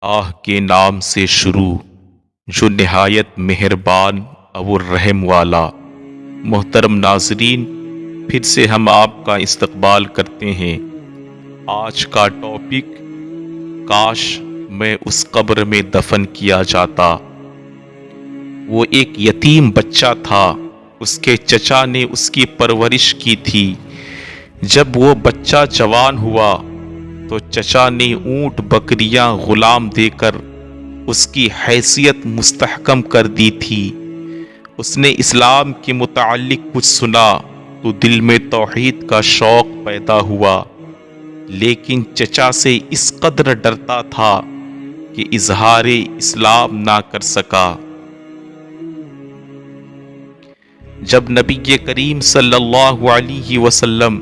آہ کے نام سے شروع جو نہایت مہربان اور رحم والا۔ محترم ناظرین، پھر سے ہم آپ کا استقبال کرتے ہیں۔ آج کا ٹاپک، کاش میں اس قبر میں دفن کیا جاتا۔ وہ ایک یتیم بچہ تھا، اس کے چچا نے اس کی پرورش کی تھی۔ جب وہ بچہ جوان ہوا تو چچا نے اونٹ بکریاں غلام دے کر اس کی حیثیت مستحکم کر دی تھی۔ اس نے اسلام کے متعلق کچھ سنا تو دل میں توحید کا شوق پیدا ہوا، لیکن چچا سے اس قدر ڈرتا تھا کہ اظہار اسلام نہ کر سکا۔ جب نبی کریم صلی اللہ علیہ وسلم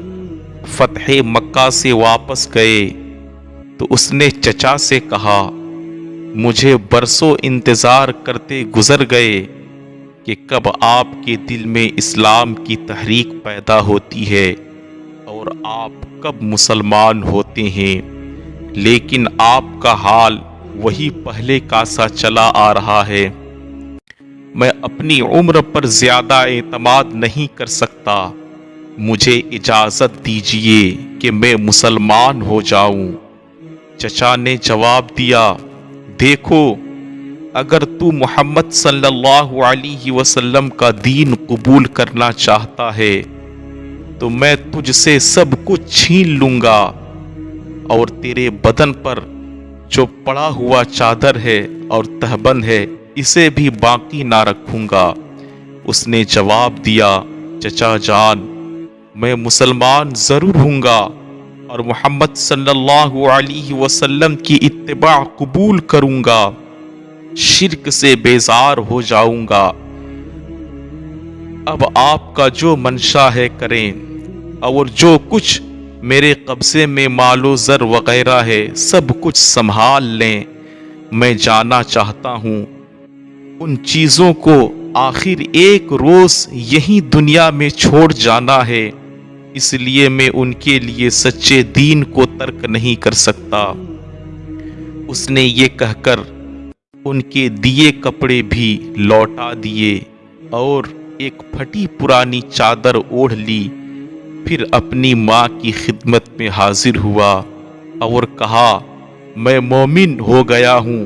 فتح مکہ سے واپس گئے تو اس نے چچا سے کہا، مجھے برسوں انتظار کرتے گزر گئے کہ کب آپ کے دل میں اسلام کی تحریک پیدا ہوتی ہے اور آپ کب مسلمان ہوتے ہیں، لیکن آپ کا حال وہی پہلے کا سا چلا آ رہا ہے۔ میں اپنی عمر پر زیادہ اعتماد نہیں کر سکتا، مجھے اجازت دیجیے کہ میں مسلمان ہو جاؤں۔ چچا نے جواب دیا، دیکھو، اگر تو محمد صلی اللہ علیہ وسلم کا دین قبول کرنا چاہتا ہے تو میں تجھ سے سب کچھ چھین لوں گا اور تیرے بدن پر جو پڑا ہوا چادر ہے اور تہبند ہے اسے بھی باقی نہ رکھوں گا۔ اس نے جواب دیا، چچا جان، میں مسلمان ضرور ہوں گا اور محمد صلی اللہ علیہ وسلم کی اتباع قبول کروں گا، شرک سے بیزار ہو جاؤں گا۔ اب آپ کا جو منشا ہے کریں، اور جو کچھ میرے قبضے میں مال و زر وغیرہ ہے سب کچھ سنبھال لیں۔ میں جانا چاہتا ہوں، ان چیزوں کو آخر ایک روز یہی دنیا میں چھوڑ جانا ہے، اس لیے میں ان کے لیے سچے دین کو ترک نہیں کر سکتا۔ اس نے یہ کہہ کر ان کے دیے کپڑے بھی لوٹا دیے اور ایک پھٹی پرانی چادر اوڑھ لی، پھر اپنی ماں کی خدمت میں حاضر ہوا اور کہا، میں مومن ہو گیا ہوں،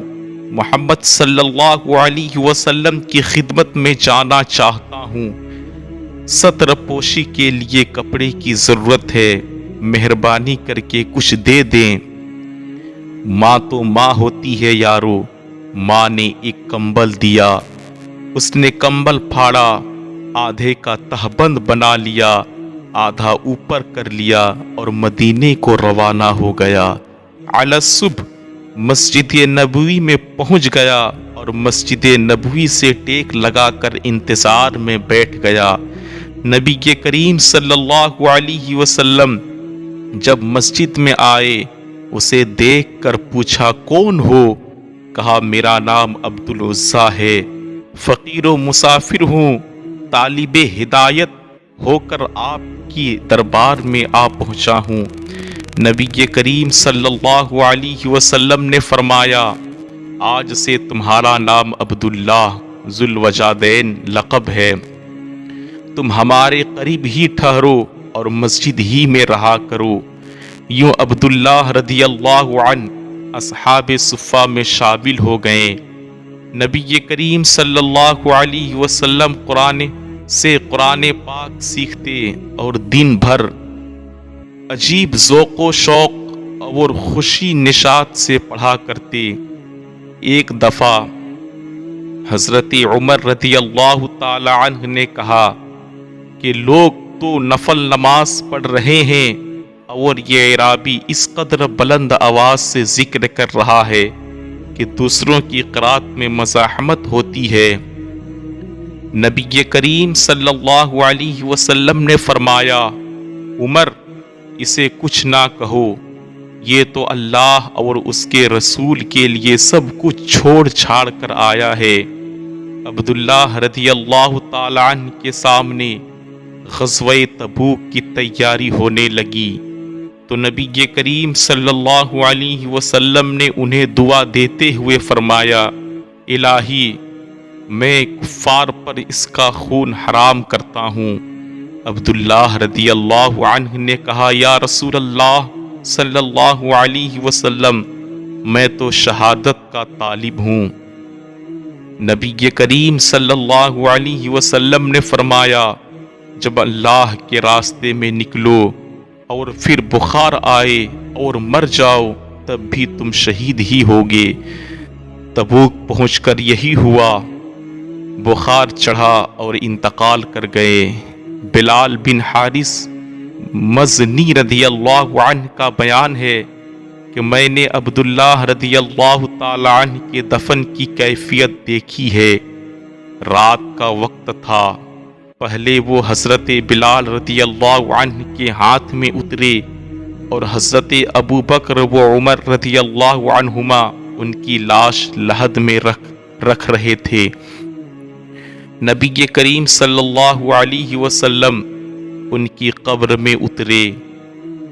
محمد صلی اللہ علیہ وسلم کی خدمت میں جانا چاہتا ہوں، ستر پوشی کے لیے کپڑے کی ضرورت ہے، مہربانی کر کے کچھ دے دیں۔ ماں تو ماں ہوتی ہے یارو۔ ماں نے ایک کمبل دیا، اس نے کمبل پھاڑا، آدھے کا تہبند بنا لیا، آدھا اوپر کر لیا اور مدینے کو روانہ ہو گیا۔ علی الصبح مسجد نبوی میں پہنچ گیا اور مسجد نبوی سے ٹیک لگا کر انتظار میں بیٹھ گیا۔ نبی کریم صلی اللہ علیہ وسلم جب مسجد میں آئے، اسے دیکھ کر پوچھا، کون ہو؟ کہا، میرا نام عبدالعزیٰ ہے، فقیر و مسافر ہوں، طالب ہدایت ہو کر آپ کی دربار میں آ پہنچا ہوں۔ نبی کریم صلی اللہ علیہ وسلم نے فرمایا، آج سے تمہارا نام عبداللہ ذو الوجہین لقب ہے، تم ہمارے قریب ہی ٹھہرو اور مسجد ہی میں رہا کرو۔ یوں عبداللہ رضی اللہ عنہ اصحاب صفہ میں شامل ہو گئے۔ نبی کریم صلی اللہ علیہ وسلم قرآن پاک سیکھتے اور دن بھر عجیب ذوق و شوق اور خوشی نشاط سے پڑھا کرتے۔ ایک دفعہ حضرت عمر رضی اللہ تعالی عنہ نے کہا کہ لوگ تو نفل نماز پڑھ رہے ہیں اور یہ اعرابی اس قدر بلند آواز سے ذکر کر رہا ہے کہ دوسروں کی قرات میں مزاحمت ہوتی ہے۔ نبی کریم صلی اللہ علیہ وسلم نے فرمایا، عمر، اسے کچھ نہ کہو، یہ تو اللہ اور اس کے رسول کے لیے سب کچھ چھوڑ چھاڑ کر آیا ہے۔ عبداللہ رضی اللہ تعالی عنہ کے سامنے غزوہ تبوک کی تیاری ہونے لگی۔ تو نبی کریم صلی اللہ علیہ وسلم نے انہیں دعا دیتے ہوئے فرمایا، الہی میں کفار پر اس کا خون حرام کرتا ہوں۔ عبداللہ رضی اللہ عنہ نے کہا، یا رسول اللہ صلی اللہ علیہ وسلم، میں تو شہادت کا طالب ہوں۔ نبی کریم صلی اللہ علیہ وسلم نے فرمایا، جب اللہ کے راستے میں نکلو اور پھر بخار آئے اور مر جاؤ تب بھی تم شہید ہی ہوگے۔ تبوک پہنچ کر یہی ہوا، بخار چڑھا اور انتقال کر گئے۔ بلال بن حارث مزنی رضی اللہ عنہ کا بیان ہے کہ میں نے عبداللہ رضی اللہ تعالی عنہ کے دفن کی کیفیت دیکھی ہے۔ رات کا وقت تھا، پہلے وہ حضرت بلال رضی اللہ عنہ کے ہاتھ میں اترے اور حضرت ابو بکر و عمر رضی اللہ عنہما ان کی لاش لحد میں رکھ رہے تھے۔ نبی کریم صلی اللہ علیہ وسلم ان کی قبر میں اترے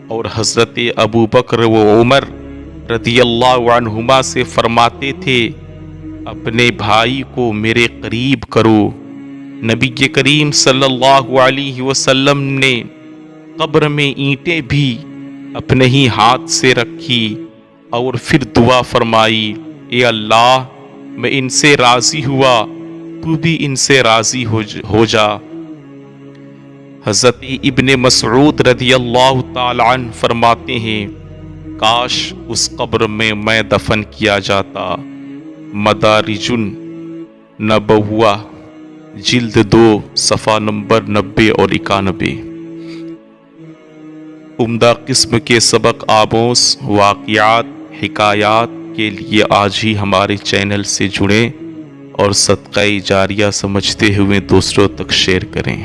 اور حضرت ابو بکر و عمر رضی اللہ عنہما سے فرماتے تھے، اپنے بھائی کو میرے قریب کرو۔ نبی کریم صلی اللہ علیہ وسلم نے قبر میں اینٹیں بھی اپنے ہی ہاتھ سے رکھی اور پھر دعا فرمائی، اے اللہ میں ان سے راضی ہوا، تو بھی ان سے راضی ہو جا۔ حضرت ابن مسعود رضی اللہ تعالی عنہ فرماتے ہیں، کاش اس قبر میں میں دفن کیا جاتا۔ مدارج النبوہ جلد 2 صفحہ نمبر 90 اور 91۔ عمدہ قسم کے سبق آموز واقعات، حکایات کے لیے آج ہی ہمارے چینل سے جڑیں اور صدقہ جاریہ سمجھتے ہوئے دوسروں تک شیئر کریں۔